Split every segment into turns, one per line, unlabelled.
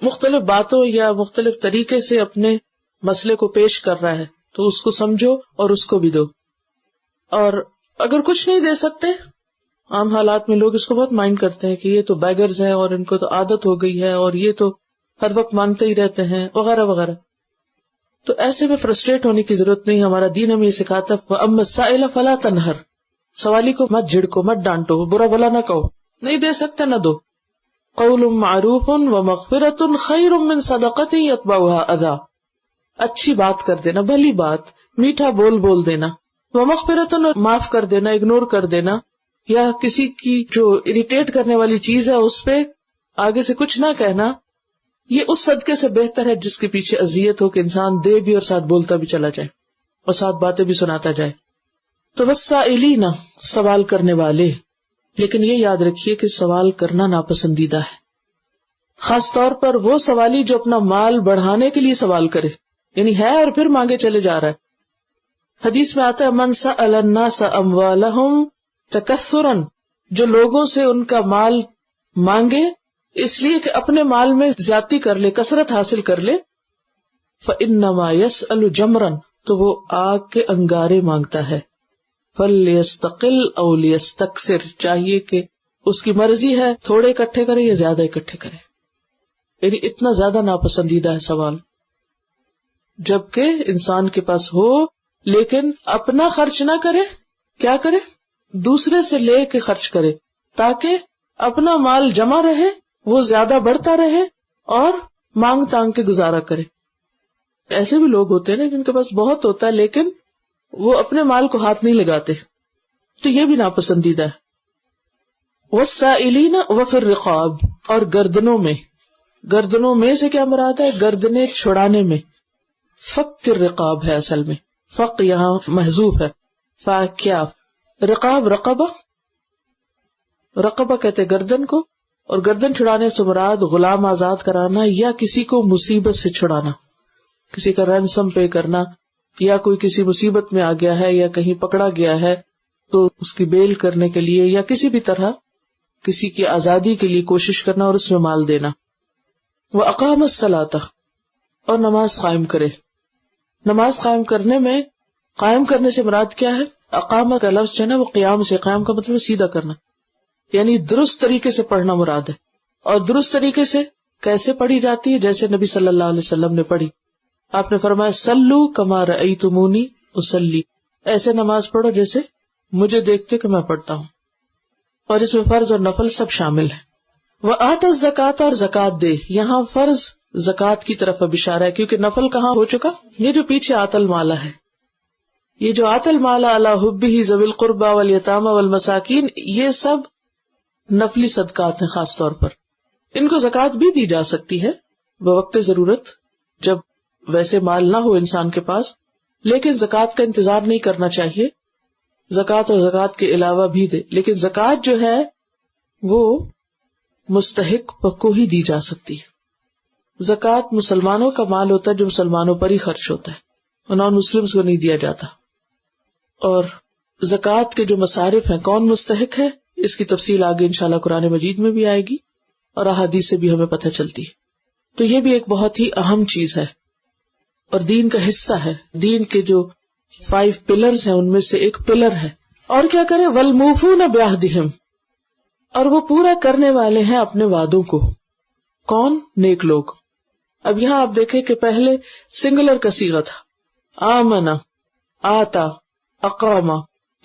مختلف باتوں یا مختلف طریقے سے اپنے مسئلے کو پیش کر رہا ہے تو اس کو سمجھو اور اس کو بھی دو. اور اگر کچھ نہیں دے سکتے، عام حالات میں لوگ اس کو بہت مائنڈ کرتے ہیں کہ یہ تو بیگرز ہیں اور ان کو تو عادت ہو گئی ہے اور یہ تو ہر وقت مانگتے ہی رہتے ہیں وغیرہ وغیرہ. تو ایسے میں فرسٹریٹ ہونے کی ضرورت نہیں. ہمارا دین ہمیں یہ سکھاتا ہے وَأَمَّا السَّائِلَ فَلَا تَنْهَرْ، سوالی کو مت جھڑکو، مت ڈانٹو، برا بلا نہ کہو، نہیں دے سکتے نہ دو. قول معروف ومغفرۃ خیر من صدقۃ یتبعها اذی، اچھی بات کر دینا، بھلی بات، میٹھا بول دینا، ومغفرۃ معاف کر دینا، اگنور کر دینا، یا کسی کی جو اریٹیٹ کرنے والی چیز ہے اس پہ آگے سے کچھ نہ کہنا، یہ اس صدقے سے بہتر ہے جس کے پیچھے اذیت ہو کہ انسان دے بھی اور ساتھ بولتا بھی چلا جائے اور ساتھ باتیں بھی سناتا جائے. تو والسائلین، سوال کرنے والے. لیکن یہ یاد رکھیے کہ سوال کرنا ناپسندیدہ ہے، خاص طور پر وہ سوالی جو اپنا مال بڑھانے کے لیے سوال کرے، یعنی ہے اور پھر مانگے چلے جا رہا ہے. حدیث میں آتا ہے من سأل الناس اموالہم تکثرا، جو لوگوں سے ان کا مال مانگے اس لیے کہ اپنے مال میں زیادتی کر لے، کثرت حاصل کر لے، فإنما يسأل جمرا، تو وہ آگ کے انگارے مانگتا ہے. فَلْيَسْتَقِلْ أَوْ لِيَسْتَكْثِرْ، چاہیے کہ اس کی مرضی ہے تھوڑے اکٹھے کرے یا زیادہ اکٹھے کرے. یعنی اتنا زیادہ ناپسندیدہ ہے سوال، جبکہ انسان کے پاس ہو لیکن اپنا خرچ نہ کرے، کیا کرے؟ دوسرے سے لے کے خرچ کرے تاکہ اپنا مال جمع رہے، وہ زیادہ بڑھتا رہے اور مانگ تانگ کے گزارا کرے. ایسے بھی لوگ ہوتے ہیں نا جن کے پاس بہت ہوتا ہے لیکن وہ اپنے مال کو ہاتھ نہیں لگاتے، تو یہ بھی ناپسندیدہ ہے. والسائلین وفی الرقاب، اور گردنوں میں. گردنوں میں سے کیا مراد ہے؟ گردنیں چھڑانے میں. فک الرقاب ہے اصل میں، فق یہاں محذوف ہے. کیا رقاب، رقبہ، رقبہ کہتے گردن کو، اور گردن چھڑانے سے مراد غلام آزاد کرانا یا کسی کو مصیبت سے چھڑانا، کسی کا رینسم پے کرنا، یا کوئی کسی مصیبت میں آ گیا ہے یا کہیں پکڑا گیا ہے تو اس کی بیل کرنے کے لیے یا کسی بھی طرح کسی کی آزادی کے لیے کوشش کرنا اور اس میں مال دینا. وَأَقَامَ الصَّلَاةَ، اور نماز قائم کرے. نماز قائم کرنے میں، قائم کرنے سے مراد کیا ہے؟ اقامہ کا لفظ جو ہے نا وہ قیام سے، قیام کا مطلب سیدھا کرنا، یعنی درست طریقے سے پڑھنا مراد ہے. اور درست طریقے سے کیسے پڑھی جاتی ہے؟ جیسے نبی صلی اللہ علیہ وسلم نے پڑھی. آپ نے فرمایا سلو کما رأیتمونی اصلی، ایسے نماز پڑھو جیسے مجھے دیکھتے کہ میں پڑھتا ہوں. اور اس میں فرض اور نفل سب شامل ہے. وآت الزکاۃ، اور زکات دے. یہاں فرض زکات کی طرف اب اشارہ ہے کیونکہ نفل کہاں ہو چکا، یہ جو پیچھے آت المال ہے، یہ جو آت المال علی حبہ ذوی القربى والیتامى والمساکین، یہ سب نفلی صدقات ہیں. خاص طور پر ان کو زکات بھی دی جا سکتی ہے بوقت ضرورت، جب ویسے مال نہ ہو انسان کے پاس، لیکن زکات کا انتظار نہیں کرنا چاہیے. زکات اور زکات کے علاوہ بھی دے، لیکن زکات جو ہے وہ مستحق کو ہی دی جا سکتی ہے. زکات مسلمانوں کا مال ہوتا ہے جو مسلمانوں پر ہی خرچ ہوتا ہے، اور نان مسلمس کو نہیں دیا جاتا. اور زکات کے جو مصارف ہیں کون مستحق ہے، اس کی تفصیل آگے انشاءاللہ قرآن مجید میں بھی آئے گی اور احادیث سے بھی ہمیں پتہ چلتی ہے. تو یہ بھی ایک بہت ہی اہم چیز ہے اور دین کا حصہ ہے. دین کے جو 5 پلرز ہیں ان میں سے ایک پلر ہے. اور کیا کریں؟ والموفون بعہدہم، اور وہ پورا کرنے والے ہیں اپنے وعدوں کو. کون؟ نیک لوگ. اب یہاں آپ دیکھیں کہ پہلے سنگولر کا صیغہ تھا، آمنا، آتا، اقاما،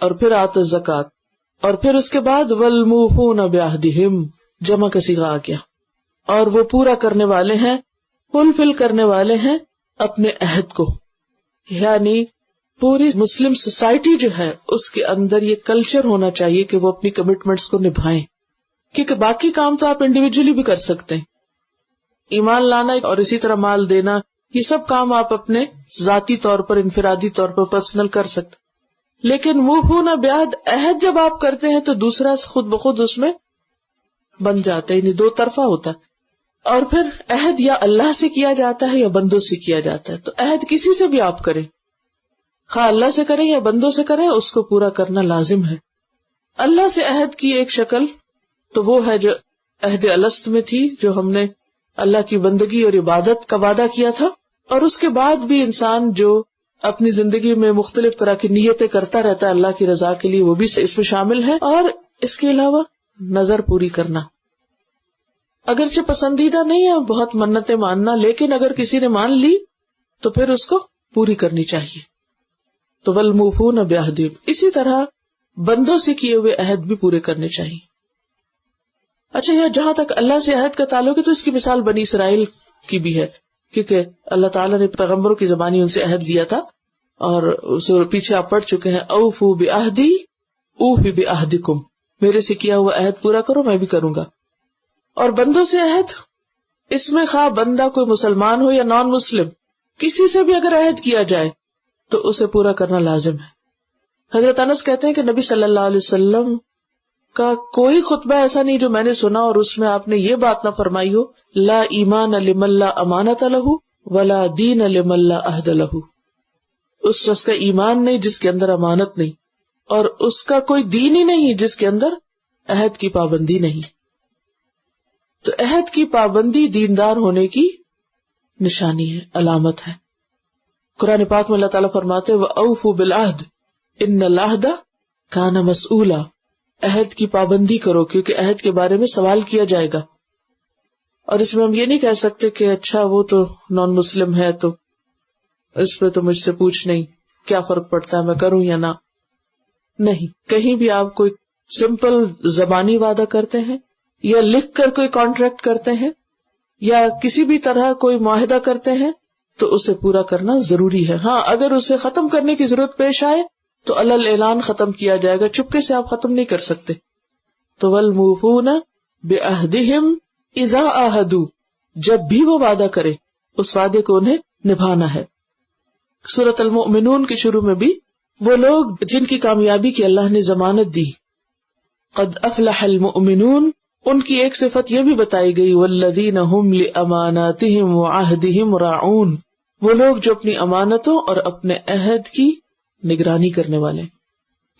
اور پھر آتا الزکات، اور پھر اس کے بعد والموفون بعہدہم جمع کا صیغہ آ گیا. اور وہ پورا کرنے والے ہیں، فل کرنے والے ہیں اپنے عہد کو. یعنی پوری مسلم سوسائٹی جو ہے اس کے اندر یہ کلچر ہونا چاہیے کہ وہ اپنی کمٹمنٹس کو نبھائیں، کیونکہ باقی کام تو آپ انڈیویجولی بھی کر سکتے ہیں. ایمان لانا اور اسی طرح مال دینا، یہ سب کام آپ اپنے ذاتی طور پر، انفرادی طور پر، پرسنل کر سکتے. لیکن موفون بعہد، عہد جب آپ کرتے ہیں تو دوسرا خود بخود اس میں بن جاتا ہے، یعنی 2 طرفہ ہوتا ہے. اور پھر عہد یا اللہ سے کیا جاتا ہے یا بندوں سے کیا جاتا ہے. تو عہد کسی سے بھی آپ کریں، خواہ اللہ سے کریں یا بندوں سے کریں، اس کو پورا کرنا لازم ہے. اللہ سے عہد کی ایک شکل تو وہ ہے جو عہد الست میں تھی، جو ہم نے اللہ کی بندگی اور عبادت کا وعدہ کیا تھا، اور اس کے بعد بھی انسان جو اپنی زندگی میں مختلف طرح کی نیتیں کرتا رہتا ہے اللہ کی رضا کے لیے، وہ بھی اس میں شامل ہے. اور اس کے علاوہ نظر پوری کرنا، اگرچہ پسندیدہ نہیں ہے بہت منتیں ماننا، لیکن اگر کسی نے مان لی تو پھر اس کو پوری کرنی چاہیے. تو والموفون بعہدہم، اسی طرح بندوں سے کیے ہوئے عہد بھی پورے کرنے چاہیے. اچھا، یہ جہاں تک اللہ سے عہد کا تعلق ہے تو اس کی مثال بنی اسرائیل کی بھی ہے، کیونکہ اللہ تعالیٰ نے پیغمبروں کی زبانی ان سے عہد لیا تھا، اور اسے پیچھے آپ پڑھ چکے ہیں، اوفوا بعہدی اوفی بعہدکم، میرے سے کیا ہوا عہد پورا کرو میں بھی کروں گا. اور بندوں سے عہد، اس میں خواہ بندہ کوئی مسلمان ہو یا نان مسلم، کسی سے بھی اگر عہد کیا جائے تو اسے پورا کرنا لازم ہے. حضرت انس کہتے ہیں کہ نبی صلی اللہ علیہ وسلم کا کوئی خطبہ ایسا نہیں جو میں نے سنا اور اس میں آپ نے یہ بات نہ فرمائی ہو، لا ایمان لمن لا امانت لہ ولا دین لمن لا عہد لہ. اس شخص کا ایمان نہیں جس کے اندر امانت نہیں، اور اس کا کوئی دین ہی نہیں جس کے اندر عہد کی پابندی نہیں. تو عہد کی پابندی دیندار ہونے کی نشانی ہے، علامت ہے. قرآن پاک میں اللہ تعالیٰ فرماتے وَأَوْفُوا بِالْعَهْدِ إِنَّ الْعَهْدَ كَانَ مَسْئُولًا، عہد کی پابندی کرو کیونکہ عہد کے بارے میں سوال کیا جائے گا. اور اس میں ہم یہ نہیں کہہ سکتے کہ اچھا وہ تو نان مسلم ہے تو اس پہ تو مجھ سے پوچھ نہیں، کیا فرق پڑتا ہے میں کروں یا نہ. نہیں، کہیں بھی آپ کوئی سمپل زبانی وعدہ کرتے ہیں یا لکھ کر کوئی کانٹریکٹ کرتے ہیں یا کسی بھی طرح کوئی معاہدہ کرتے ہیں تو اسے پورا کرنا ضروری ہے. ہاں، اگر اسے ختم کرنے کی ضرورت پیش آئے تو علل اعلان ختم کیا جائے گا، چپکے سے آپ ختم نہیں کر سکتے. تو والموفون بعہدہم اذا عاہدوا، جب بھی وہ وعدہ کرے اس وعدے کو انہیں نبھانا ہے. سورۃ المؤمنون کے شروع میں بھی وہ لوگ جن کی کامیابی کی اللہ نے ضمانت دی، قد افلح المؤمنون، ان کی ایک صفت یہ بھی بتائی گئی، والذین هم لاماناتہم وعہدہم راعون، وہ لوگ جو اپنی امانتوں اور اپنے عہد کی نگرانی کرنے والے.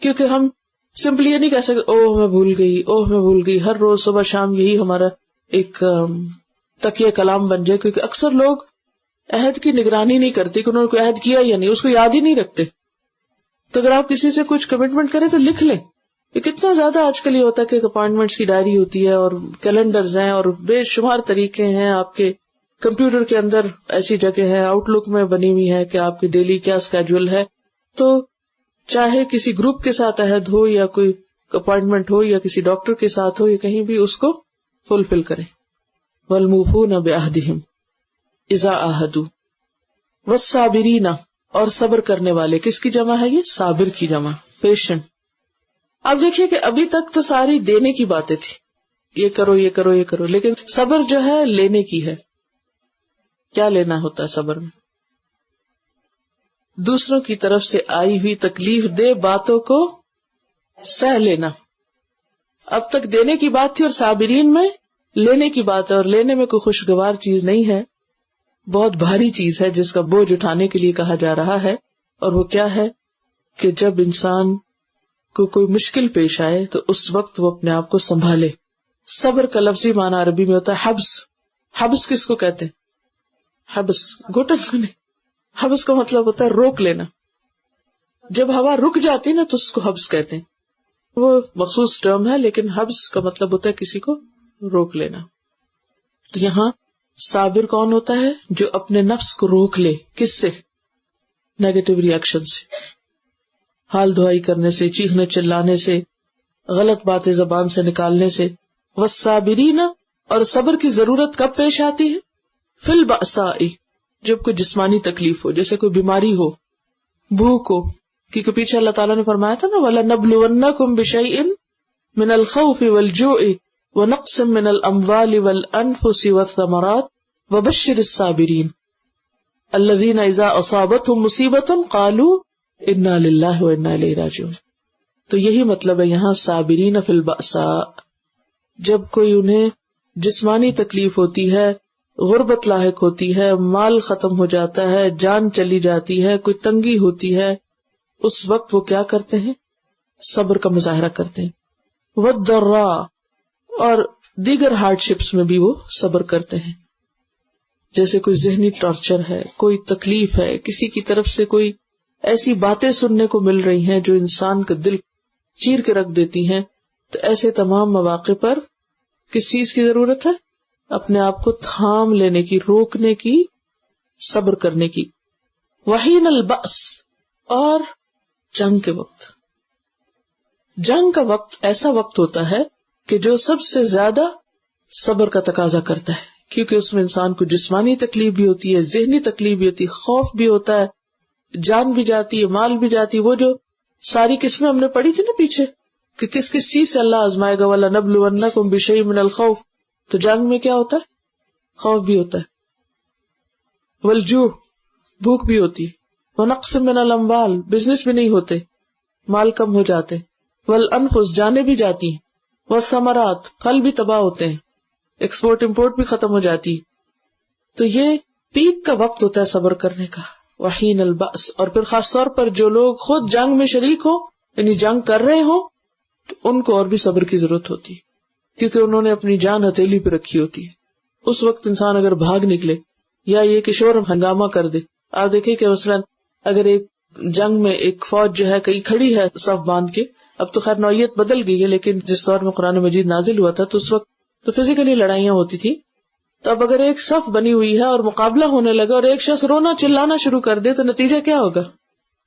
کیونکہ ہم سمپلی یہ نہیں کہہ سکتے اوہ میں بھول گئی، ہر روز صبح شام یہی ہمارا ایک تکیہ کلام بن جائے. کیونکہ اکثر لوگ عہد کی نگرانی نہیں کرتے کہ انہوں نے کوئی عہد کیا یا نہیں، اس کو یاد ہی نہیں رکھتے. تو اگر آپ کسی سے کچھ کمٹمنٹ کریں تو لکھ لیں. یہ کتنا زیادہ آج کل یہ ہوتا ہے کہ اپائنٹمنٹس کی ڈائری ہوتی ہے اور کیلنڈرز ہیں اور بے شمار طریقے ہیں. آپ کے کمپیوٹر کے اندر ایسی جگہ ہے، آؤٹ لک میں بنی ہوئی ہے کہ آپ کی ڈیلی کیا اسکیڈول ہے. تو چاہے کسی گروپ کے ساتھ عہد ہو یا کوئی اپائنٹمنٹ ہو یا کسی ڈاکٹر کے ساتھ ہو یا کہیں بھی، اس کو فلفل کریں. والموفون بعہدہم اذا عاہدوا والصابرین، اور صبر کرنے والے. کس کی جمع ہے یہ؟ صابر کی جمع، پیشنٹ. آپ دیکھیے کہ ابھی تک تو ساری دینے کی باتیں تھی، یہ کرو یہ کرو یہ کرو، لیکن صبر جو ہے لینے کی ہے. کیا لینا ہوتا ہے صبر میں؟ دوسروں کی طرف سے آئی ہوئی تکلیف دہ باتوں کو سہ لینا. اب تک دینے کی بات تھی اور صابرین میں لینے کی بات ہے، اور لینے میں کوئی خوشگوار چیز نہیں ہے، بہت بھاری چیز ہے جس کا بوجھ اٹھانے کے لیے کہا جا رہا ہے. اور وہ کیا ہے کہ جب انسان کو کوئی مشکل پیش آئے تو اس وقت وہ اپنے آپ کو سنبھالے. صبر کا لفظی معنی عربی میں ہوتا ہے حبس. حبس کس کو کہتے ہیں؟ حبس گھٹن کو نہیں، حبس کا مطلب ہوتا ہے روک لینا. جب ہوا رک جاتی نا تو اس کو حبس کہتے ہیں. وہ مخصوص ٹرم ہے، لیکن حبس کا مطلب ہوتا ہے کسی کو روک لینا. تو یہاں صابر کون ہوتا ہے؟ جو اپنے نفس کو روک لے. کس سے؟ نیگیٹو ری ایکشن سے، حال دعائی کرنے سے، چیخنے چلانے سے، غلط باتیں زبان سے نکالنے سے. والصابرین، اور صبر کی ضرورت کب پیش آتی ہے؟ فی البأساء، جب کوئی جسمانی تکلیف ہو، جیسے کوئی بیماری ہو، بھوک ہو. کیونکہ پیچھے اللہ تعالیٰ نے فرمایا تھا نا وَلَنَبْلُوَنَّكُمْ بِشَيْءٍ مِنَ الْخَوْفِ وَالْجُوعِ وَنَقْصٍ مِنَ الْأَمْوَالِ وَالْأَنفُسِ وَالثَّمَرَاتِ وَبَشِّرِ الصَّابِرِينَ الَّذِينَ إِذَا أَصَابَتْهُمْ مُصِيبَةٌ قَالُوا إِنَّا لِلَّهِ وَإِنَّا إِلَيْهِ رَاجِعُونَ. تو یہی مطلب ہے یہاں صابرین فی البأساء. جب کوئی انہیں جسمانی تکلیف ہوتی ہے، غربت لاحق ہوتی ہے، مال ختم ہو جاتا ہے، جان چلی جاتی ہے، کوئی تنگی ہوتی ہے، اس وقت وہ کیا کرتے ہیں؟ صبر کا مظاہرہ کرتے ہیں. والضراء، اور دیگر ہارڈ شپس میں بھی وہ صبر کرتے ہیں. جیسے کوئی ذہنی ٹارچر ہے، کوئی تکلیف ہے، کسی کی طرف سے کوئی ایسی باتیں سننے کو مل رہی ہیں جو انسان کا دل چیر کے رکھ دیتی ہیں، تو ایسے تمام مواقع پر کس چیز کی ضرورت ہے؟ اپنے آپ کو تھام لینے کی، روکنے کی، صبر کرنے کی. وحین البأس، اور جنگ کے وقت. جنگ کا وقت ایسا وقت ہوتا ہے کہ جو سب سے زیادہ صبر کا تقاضا کرتا ہے، کیونکہ اس میں انسان کو جسمانی تکلیف بھی ہوتی ہے، ذہنی تکلیف بھی ہوتی ہے، خوف بھی ہوتا ہے، جان بھی جاتی ہے، مال بھی جاتی ہے. وہ جو ساری قسمیں ہم نے پڑھی تھی نا پیچھے کہ کس کس چیز سے اللہ آزمائے گا، وَلَنَبْلُوَنَّكُمْ بِشَيْءٍ مِّنَ الْخَوْفِ، تو جنگ میں کیا ہوتا ہے؟ خوف بھی ہوتا ہے. والجوع، بھوک بھی ہوتی ہے. وَنَقْصٍ مِّنَ الْأَمْوَالِ، بزنس بھی نہیں ہوتے، مال کم ہو جاتے. والانفس، جانیں بھی جاتی ہیں. والثمرات، پھل بھی تباہ ہوتے ہیں، ایکسپورٹ امپورٹ بھی ختم ہو جاتی ہے. تو یہ پیک کا وقت ہوتا ہے صبر کرنے کا، وحین البأس. اور پھر خاص طور پر جو لوگ خود جنگ میں شریک ہوں، یعنی جنگ کر رہے ہوں، تو ان کو اور بھی صبر کی ضرورت ہوتی ہے، کیونکہ انہوں نے اپنی جان ہتھیلی پہ رکھی ہوتی ہے. اس وقت انسان اگر بھاگ نکلے یا یہ کہ شور ہنگامہ کر دے. آپ دیکھیں کہ مثلاً اگر ایک جنگ میں ایک فوج جو ہے کہیں کھڑی ہے صف باندھ کے، اب تو خیر نوعیت بدل گئی ہے، لیکن جس دور میں قرآن مجید نازل ہوا تھا تو اس وقت تو فزیکلی لڑائیاں ہوتی تھی. تو اب اگر ایک صف بنی ہوئی ہے اور مقابلہ ہونے لگا اور ایک شخص رونا چلانا شروع کر دے تو نتیجہ کیا ہوگا؟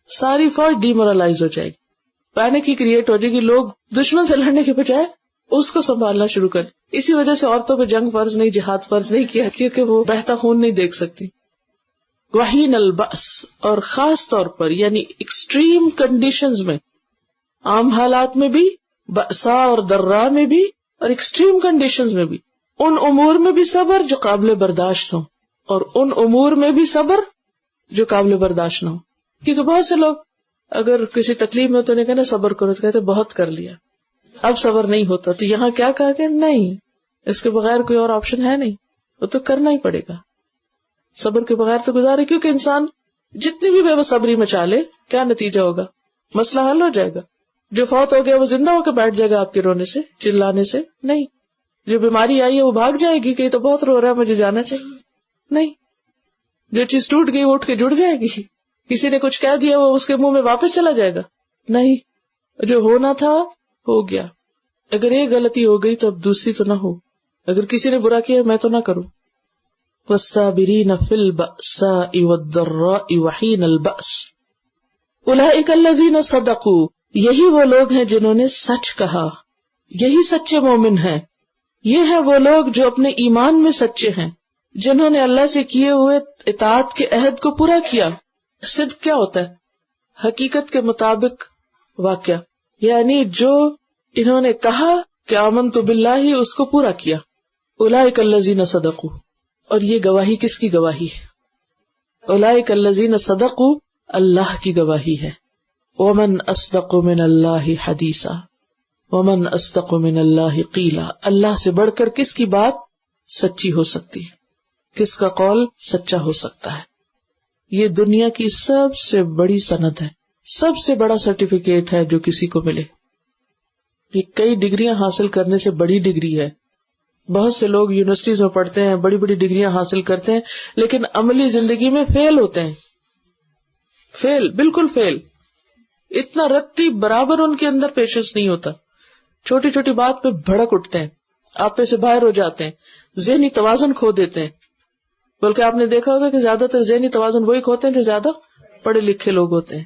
ساری فوج ڈی مورلائز ہو جائے گی، پینک کی کریٹ ہو جائے گی، لوگ دشمن سے لڑنے کے بجائے اس کو سنبھالنا شروع کر. اسی وجہ سے عورتوں پہ جنگ فرض نہیں، جہاد فرض نہیں کیا، کیونکہ وہ بہتا خون نہیں دیکھ سکتی. وحین البأس، اور خاص طور پر یعنی ایکسٹریم کنڈیشنز میں، عام حالات میں بھی، بأسا اور درا میں بھی، اور ایکسٹریم کنڈیشنز میں بھی، ان امور میں بھی صبر جو قابل برداشت ہوں، اور ان امور میں بھی صبر جو قابل برداشت نہ ہو. کیونکہ بہت سے لوگ اگر کسی تکلیف میں تو نہیں کہنا صبر کرو، تو کہتے بہت کر لیا، اب صبر نہیں ہوتا. تو یہاں کیا کہا کہ نہیں، اس کے بغیر کوئی اور آپشن ہے نہیں، وہ تو کرنا ہی پڑے گا. صبر کے بغیر تو گزارے، کیونکہ انسان جتنی بھی بے صبری مچا لے کیا نتیجہ ہوگا؟ مسئلہ حل ہو جائے گا. جو فوت ہو گیا وہ زندہ ہو کے بیٹھ جائے گا آپ کے رونے سے، چلانے سے؟ نہیں. جو بیماری آئی ہے وہ بھاگ جائے گی کہ یہ تو بہت رو رہا ہے مجھے جانا چاہیے؟ نہیں. جو چیز ٹوٹ گئی وہ اٹھ کے جڑ جائے گی. کسی نے کچھ کہہ دیا وہ اس کے منہ میں واپس چلا جائے گا؟ نہیں. جو ہونا تھا ہو گیا. اگر ایک غلطی ہو گئی تو اب دوسری تو نہ ہو. اگر کسی نے برا کیا میں تو نہ کروں. والصابرین فی البأساء والضراء وحین البأس اولئک الذین صدقوا، یہی وہ لوگ ہیں جنہوں نے سچ کہا، یہی سچے مومن ہیں. یہ ہیں وہ لوگ جو اپنے ایمان میں سچے ہیں، جنہوں نے اللہ سے کیے ہوئے اطاعت کے عہد کو پورا کیا. صدق کیا ہوتا ہے؟ حقیقت کے مطابق واقعہ، یعنی جو انہوں نے کہا کہ آمنت باللہ، اس کو پورا کیا. اولئک الذین صدقوا، اور یہ گواہی کس کی گواہی ہے؟ اولئک الذین صدقوا، اللہ کی گواہی ہے. ومن اصدق من اللہ حدیثا، ومن اصدق من اللہ قیلا، اللہ سے بڑھ کر کس کی بات سچی ہو سکتی ہے، کس کا قول سچا ہو سکتا ہے؟ یہ دنیا کی سب سے بڑی سند ہے، سب سے بڑا سرٹیفکیٹ ہے جو کسی کو ملے. یہ کئی ڈگریاں حاصل کرنے سے بڑی ڈگری ہے. بہت سے لوگ یونیورسٹیز میں پڑھتے ہیں، بڑی بڑی ڈگریاں حاصل کرتے ہیں، لیکن عملی زندگی میں فیل ہوتے ہیں. فیل، بالکل فیل. اتنا رتی برابر ان کے اندر پیشنس نہیں ہوتا. چھوٹی چھوٹی بات پہ بھڑک اٹھتے ہیں، آپے سے باہر ہو جاتے ہیں، ذہنی توازن کھو دیتے ہیں. بلکہ آپ نے دیکھا ہوگا کہ زیادہ تر ذہنی توازن وہی کھوتے ہیں جو زیادہ پڑھے لکھے لوگ ہوتے ہیں.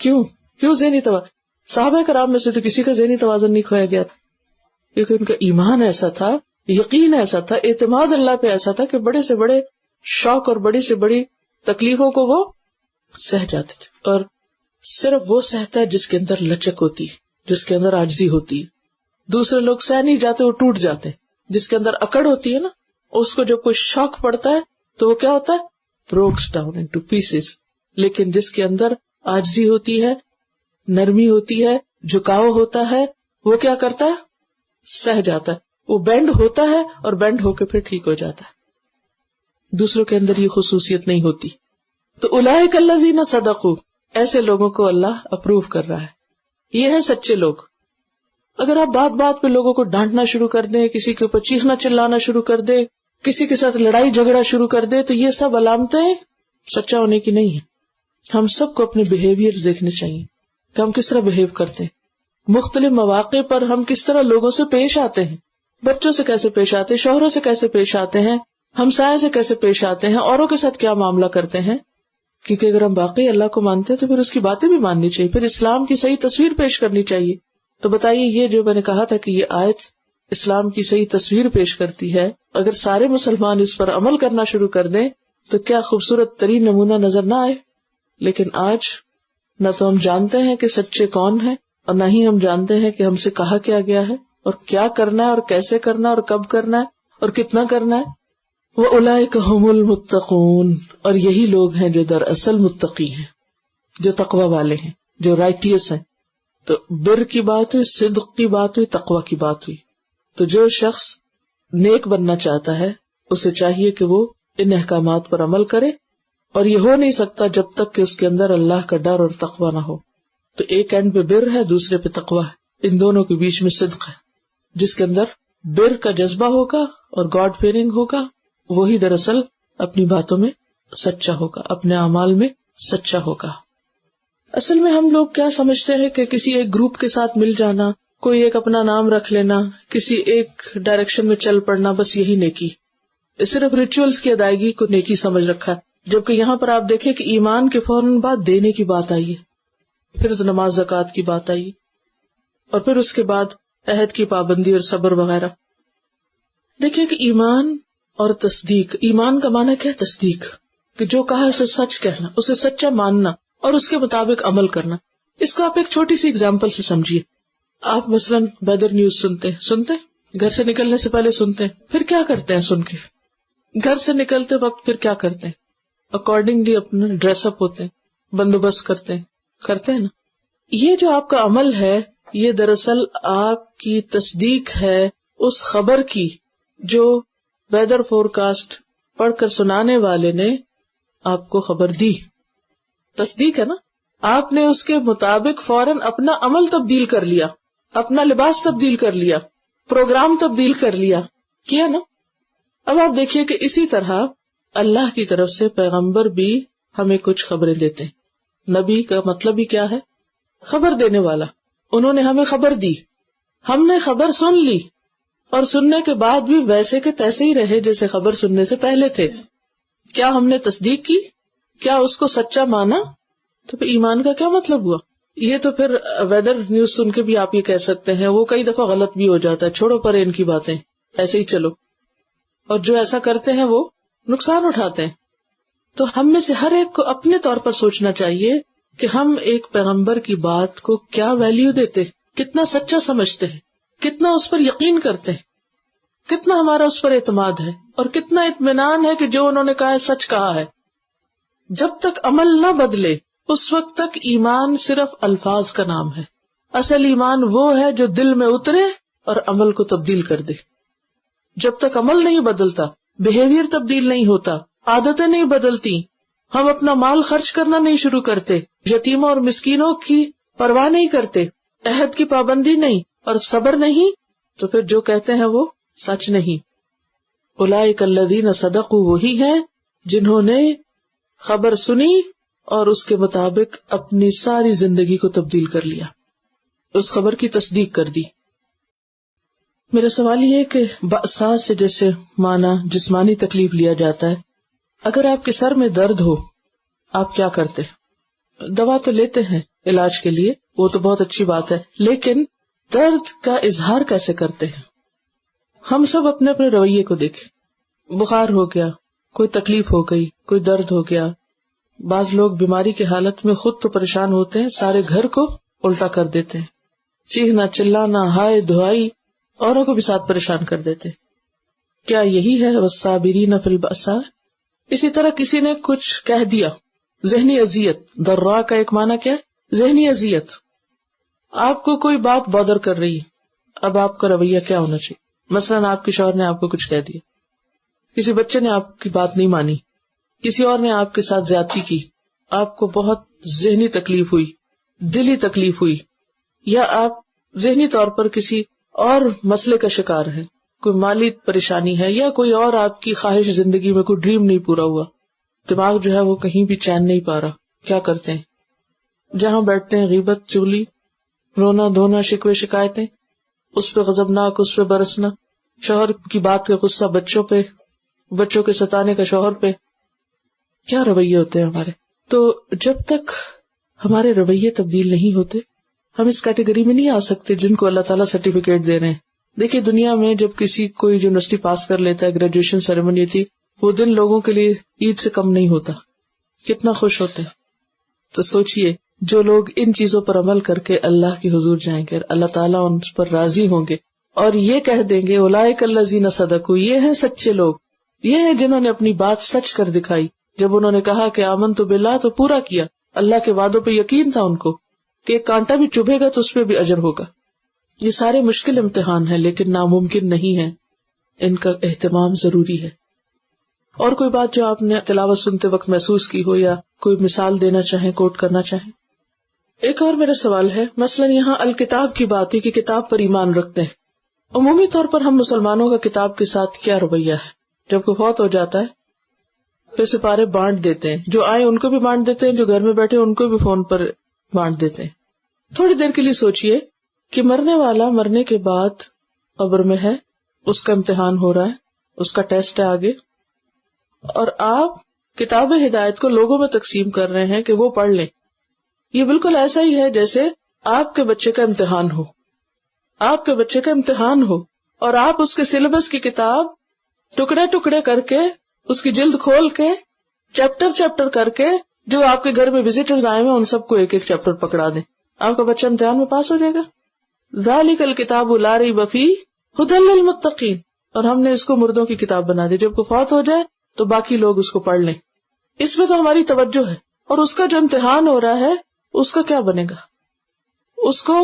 کیوں ذہنی توازن؟ صحابہ کرام میں سے تو کسی کا ذہنی توازن نہیں کھویا گیا تھا، کیونکہ ان کا ایمان ایسا تھا، یقین ایسا تھا، اعتماد اللہ پہ ایسا تھا کہ بڑے سے بڑے شوق اور بڑی سے بڑی تکلیفوں کو وہ سہ جاتے تھے. اور صرف وہ سہتا ہے جس کے اندر لچک ہوتی ہے، جس کے اندر عاجزی ہوتی ہے. دوسرے لوگ سہ نہیں جاتے، وہ ٹوٹ جاتے ہیں. جس کے اندر اکڑ ہوتی ہے نا، اس کو جب کوئی شوق پڑتا ہے تو وہ کیا ہوتا ہے؟ Brookes down into pieces. لیکن جس کے اندر عاجزی ہوتی ہے، نرمی ہوتی ہے، جھکاؤ ہوتا ہے، وہ کیا کرتا ہے؟ سہ جاتا ہے. وہ بینڈ ہوتا ہے اور بینڈ ہو کے پھر ٹھیک ہو جاتا ہے. دوسروں کے اندر یہ خصوصیت نہیں ہوتی. تو اولئک الذین صدقوا، ایسے لوگوں کو اللہ اپروو کر رہا ہے. یہ ہیں سچے لوگ. اگر آپ بات بات پہ لوگوں کو ڈانٹنا شروع کر دیں، کسی کے اوپر چیخنا چلانا شروع کر دیں، کسی کے ساتھ لڑائی جھگڑا شروع کر دے تو یہ سب علامتیں سچا ہونے کی نہیں ہیں. ہم سب کو اپنے بیہیویئر دیکھنے چاہیے کہ ہم کس طرح بہیو کرتے ہیں. مختلف مواقع پر ہم کس طرح لوگوں سے پیش آتے ہیں. بچوں سے کیسے پیش آتے ہیں, شوہروں سے کیسے پیش آتے ہیں, ہمسائے سے کیسے پیش آتے ہیں, اوروں کے ساتھ کیا معاملہ کرتے ہیں. کیونکہ اگر ہم واقعی اللہ کو مانتے ہیں تو پھر اس کی باتیں بھی ماننی چاہیے, پھر اسلام کی صحیح تصویر پیش کرنی چاہیے. تو بتائیے, یہ جو میں نے کہا تھا کہ یہ آیت اسلام کی صحیح تصویر پیش کرتی ہے, اگر سارے مسلمان اس پر عمل کرنا شروع کر دیں تو کیا خوبصورت ترین نمونہ نظر نہ آئے. لیکن آج نہ تو ہم جانتے ہیں کہ سچے کون ہیں, اور نہ ہی ہم جانتے ہیں کہ ہم سے کہا کیا گیا ہے اور کیا کرنا ہے اور کیسے کرنا ہے اور کب کرنا ہے اور کتنا کرنا ہے. وَأُولَئِكَ هُمُ الْمُتَّقُونَ, اور یہی لوگ ہیں جو دراصل متقی ہیں, جو تقوی والے ہیں, جو رائٹیس ہیں. تو بر کی بات ہوئی, صدق کی بات ہوئی, تقوی کی بات ہوئی. تو جو شخص نیک بننا چاہتا ہے اسے چاہیے کہ وہ ان احکامات پر عمل کرے, اور یہ ہو نہیں سکتا جب تک کہ اس کے اندر اللہ کا ڈر اور تقوی نہ ہو. تو ایک اینڈ پہ بر ہے, دوسرے پہ تقوی ہے, ان دونوں کے بیچ میں صدق ہے. جس کے اندر بر کا جذبہ ہوگا اور گاڈ فیئرنگ ہوگا, وہی دراصل اپنی باتوں میں سچا ہوگا, اپنے اعمال میں سچا ہوگا. اصل میں ہم لوگ کیا سمجھتے ہیں کہ کسی ایک گروپ کے ساتھ مل جانا, کوئی ایک اپنا نام رکھ لینا, کسی ایک ڈائریکشن میں چل پڑنا, بس یہی نیکی. صرف ریچولز کی ادائیگی کو نیکی سمجھ رکھا ہے. جبکہ یہاں پر آپ دیکھیں کہ ایمان کے فوراً بعد دینے کی بات آئی ہے, پھر نماز زکوٰۃ کی بات آئی, اور پھر اس کے بعد عہد کی پابندی اور صبر وغیرہ. دیکھیں کہ ایمان اور تصدیق, ایمان کا معنی کیا ہے؟ تصدیق, کہ جو کہا اسے سچ کہنا, اسے سچا ماننا اور اس کے مطابق عمل کرنا. اس کو آپ ایک چھوٹی سی اگزامپل سے سمجھیے. آپ مثلاً ویدر نیوز سنتے گھر سے نکلنے سے پہلے سنتے ہیں, پھر کیا کرتے ہیں سن کے؟ گھر سے نکلتے وقت پھر کیا کرتے ہیں؟ اکارڈنگلی اپنا ڈریس اپ ہوتے ہیں, بندوبست کرتے ہیں نا. یہ جو آپ کا عمل ہے یہ دراصل آپ کی تصدیق ہے اس خبر کی جو ویدر فور کاسٹ پڑھ کر سنانے والے نے آپ کو خبر دی. تصدیق ہے نا. آپ نے اس کے مطابق فوراً اپنا عمل تبدیل کر لیا, اپنا لباس تبدیل کر لیا, پروگرام تبدیل کر لیا, کیا نا. اب آپ دیکھیے کہ اسی طرح اللہ کی طرف سے پیغمبر بھی ہمیں کچھ خبریں دیتے ہیں. نبی کا مطلب ہی کیا ہے؟ خبر دینے والا. انہوں نے ہمیں خبر دی, ہم نے خبر سن لی, اور سننے کے بعد بھی ویسے کے تیسے ہی رہے جیسے خبر سننے سے پہلے تھے. کیا ہم نے تصدیق کی؟ کیا اس کو سچا مانا؟ تو پھر ایمان کا کیا مطلب ہوا؟ یہ تو پھر ویدر نیوز سن کے بھی آپ یہ کہہ سکتے ہیں, وہ کئی دفعہ غلط بھی ہو جاتا ہے, چھوڑو پر ان کی باتیں, ایسے ہی چلو. اور جو ایسا کرتے ہیں وہ نقصان اٹھاتے ہیں. تو ہم میں سے ہر ایک کو اپنے طور پر سوچنا چاہیے کہ ہم ایک پیغمبر کی بات کو کیا ویلیو دیتے, کتنا سچا سمجھتے ہیں, کتنا اس پر یقین کرتے ہیں, کتنا ہمارا اس پر اعتماد ہے, اور کتنا اطمینان ہے کہ جو انہوں نے کہا ہے سچ کہا ہے. جب تک عمل نہ بدلے اس وقت تک ایمان صرف الفاظ کا نام ہے. اصل ایمان وہ ہے جو دل میں اترے اور عمل کو تبدیل کر دے. جب تک عمل نہیں بدلتا, بیہیویئر تبدیل نہیں ہوتا, عادتیں نہیں بدلتی, ہم اپنا مال خرچ کرنا نہیں شروع کرتے, یتیموں اور مسکینوں کی پرواہ نہیں کرتے, عہد کی پابندی نہیں اور صبر نہیں, تو پھر جو کہتے ہیں وہ سچ نہیں. اولئک الذین صدقوا, وہی ہیں جنہوں نے خبر سنی اور اس کے مطابق اپنی ساری زندگی کو تبدیل کر لیا, اس خبر کی تصدیق کر دی. میرا سوال یہ ہے کہ بأسا سے جیسے معنی جسمانی تکلیف لیا جاتا ہے, اگر آپ کے سر میں درد ہو آپ کیا کرتے؟ دوا تو لیتے ہیں علاج کے لیے, وہ تو بہت اچھی بات ہے, لیکن درد کا اظہار کیسے کرتے ہیں؟ ہم سب اپنے اپنے رویے کو دیکھیں. بخار ہو گیا, کوئی تکلیف ہو گئی, کوئی درد ہو گیا. بعض لوگ بیماری کی حالت میں خود تو پریشان ہوتے ہیں, سارے گھر کو الٹا کر دیتے ہیں, چیخنا چلانا ہائے دہائی, اوروں کو بھی ساتھ پریشان کر دیتے. کیا یہی ہے والصابرین فی البأساء؟ اسی طرح کسی نے کچھ کہہ دیا, ذہنی اذیت, ضراء کا ایک معنی کیا ہے؟ ذہنی اذیت. آپ کو کوئی بات بادر کر رہی ہے, اب آپ کا رویہ کیا ہونا چاہیے؟ مثلاً آپ کے شوہر نے آپ کو کچھ کہہ دیا, کسی بچے نے آپ کی بات نہیں مانی, کسی اور نے آپ کے ساتھ زیادتی کی, آپ کو بہت ذہنی تکلیف ہوئی, دلی تکلیف ہوئی, یا آپ ذہنی طور پر کسی اور مسئلے کا شکار ہیں, کوئی مالی پریشانی ہے یا کوئی اور آپ کی خواہش زندگی میں کوئی ڈریم نہیں پورا ہوا، دماغ جو ہے وہ کہیں بھی چین نہیں پا رہا، کیا کرتے ہیں؟ جہاں بیٹھتے ہیں غیبت، چغلی، رونا دھونا، شکوے شکایتیں، اس پہ غضبناک، اس پہ برسنا، شوہر کی بات کا غصہ بچوں پہ، بچوں کے ستانے کا شوہر پہ، کیا رویے ہوتے ہیں ہمارے۔ تو جب تک ہمارے رویے تبدیل نہیں ہوتے ہم اس کیٹیگری میں نہیں آ سکتے جن کو اللہ تعالیٰ سرٹیفکیٹ دے رہے ہیں۔ دیکھیے دنیا میں جب کسی کوئی یونیورسٹی پاس کر لیتا ہے، گریجویشن سیریمنی تھی، وہ دن لوگوں کے لیے عید سے کم نہیں ہوتا، کتنا خوش ہوتے ہیں۔ تو سوچئے جو لوگ ان چیزوں پر عمل کر کے اللہ کے حضور جائیں گے، اللہ تعالیٰ ان پر راضی ہوں گے اور یہ کہہ دیں گے اولئک الذین صدقوا، یہ ہیں سچے لوگ، یہ ہیں جنہوں نے اپنی بات سچ کر دکھائی۔ جب انہوں نے کہا کہ آمنت باللہ تو پورا کیا، اللہ کے وعدوں پہ یقین تھا ان کو کہ ایک کانٹا بھی چبھے گا تو اس پہ بھی اجر ہوگا۔ یہ سارے مشکل امتحان ہیں لیکن ناممکن نہیں ہے، ان کا اہتمام ضروری ہے۔ اور کوئی بات جو آپ نے تلاوت سنتے وقت محسوس کی ہو یا کوئی مثال دینا چاہیں، کوٹ کرنا چاہیں؟ ایک اور میرا سوال ہے، مثلا یہاں الکتاب کی بات ہے کہ کتاب پر ایمان رکھتے ہیں۔ عمومی طور پر ہم مسلمانوں کا کتاب کے ساتھ کیا رویہ ہے؟ جب کوئی فوت ہو جاتا ہے پھر سپارے بانٹ دیتے ہیں، جو آئے ان کو بھی بانٹ دیتے ہیں، جو گھر میں بیٹھے ان کو بھی فون پر بانٹ دیتے ہیں۔ تھوڑی دیر کے لیے سوچئے کہ مرنے والا مرنے کے بعد قبر میں ہے، اس کا امتحان ہو رہا ہے، اس کا ٹیسٹ ہے آگے، اور آپ کتاب ہدایت کو لوگوں میں تقسیم کر رہے ہیں کہ وہ پڑھ لیں۔ یہ بالکل ایسا ہی ہے جیسے آپ کے بچے کا امتحان ہو، آپ کے بچے کا امتحان ہو اور آپ اس کے سلیبس کی کتاب ٹکڑے ٹکڑے کر کے، اس کی جلد کھول کے، چیپٹر کر کے، جو آپ کے گھر میں وزٹرز آئے ہیں ان سب کو ایک ایک چیپٹر پکڑا دیں، آپ کا بچہ امتحان میں پاس ہو جائے گا۔ ذالک الکتاب لا ریب فیہ ھدی للمتقین، اور ہم نے اس کو مردوں کی کتاب بنا دی، جب کوئی فوت ہو جائے تو باقی لوگ اس کو پڑھ لیں۔ اس میں تو ہماری توجہ ہے، اور اس کا جو امتحان ہو رہا ہے اس کا کیا بنے گا؟ اس کو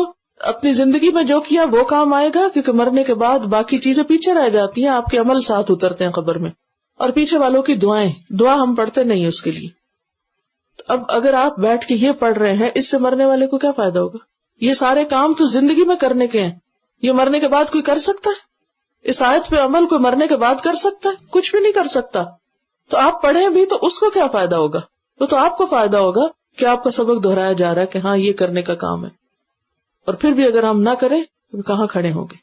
اپنی زندگی میں جو کیا وہ کام آئے گا، کیونکہ مرنے کے بعد باقی چیزیں پیچھے رہ جاتی ہیں، آپ کے عمل ساتھ اترتے ہیں قبر میں، اور پیچھے والوں کی دعا ہم پڑھتے نہیں اس کے لیے۔ اب اگر آپ بیٹھ کے یہ پڑھ رہے ہیں، اس سے مرنے والے کو کیا فائدہ ہوگا؟ یہ سارے کام تو زندگی میں کرنے کے ہیں، یہ مرنے کے بعد کوئی کر سکتا ہے؟ اس آیت پہ عمل کوئی مرنے کے بعد کر سکتا ہے؟ کچھ بھی نہیں کر سکتا۔ تو آپ پڑھیں بھی تو اس کو کیا فائدہ ہوگا؟ وہ تو آپ کو فائدہ ہوگا کہ آپ کا سبق دہرایا جا رہا ہے کہ ہاں یہ کرنے کا کام ہے، اور پھر بھی اگر ہم نہ کریں تو کہاں کھڑے ہوں گے؟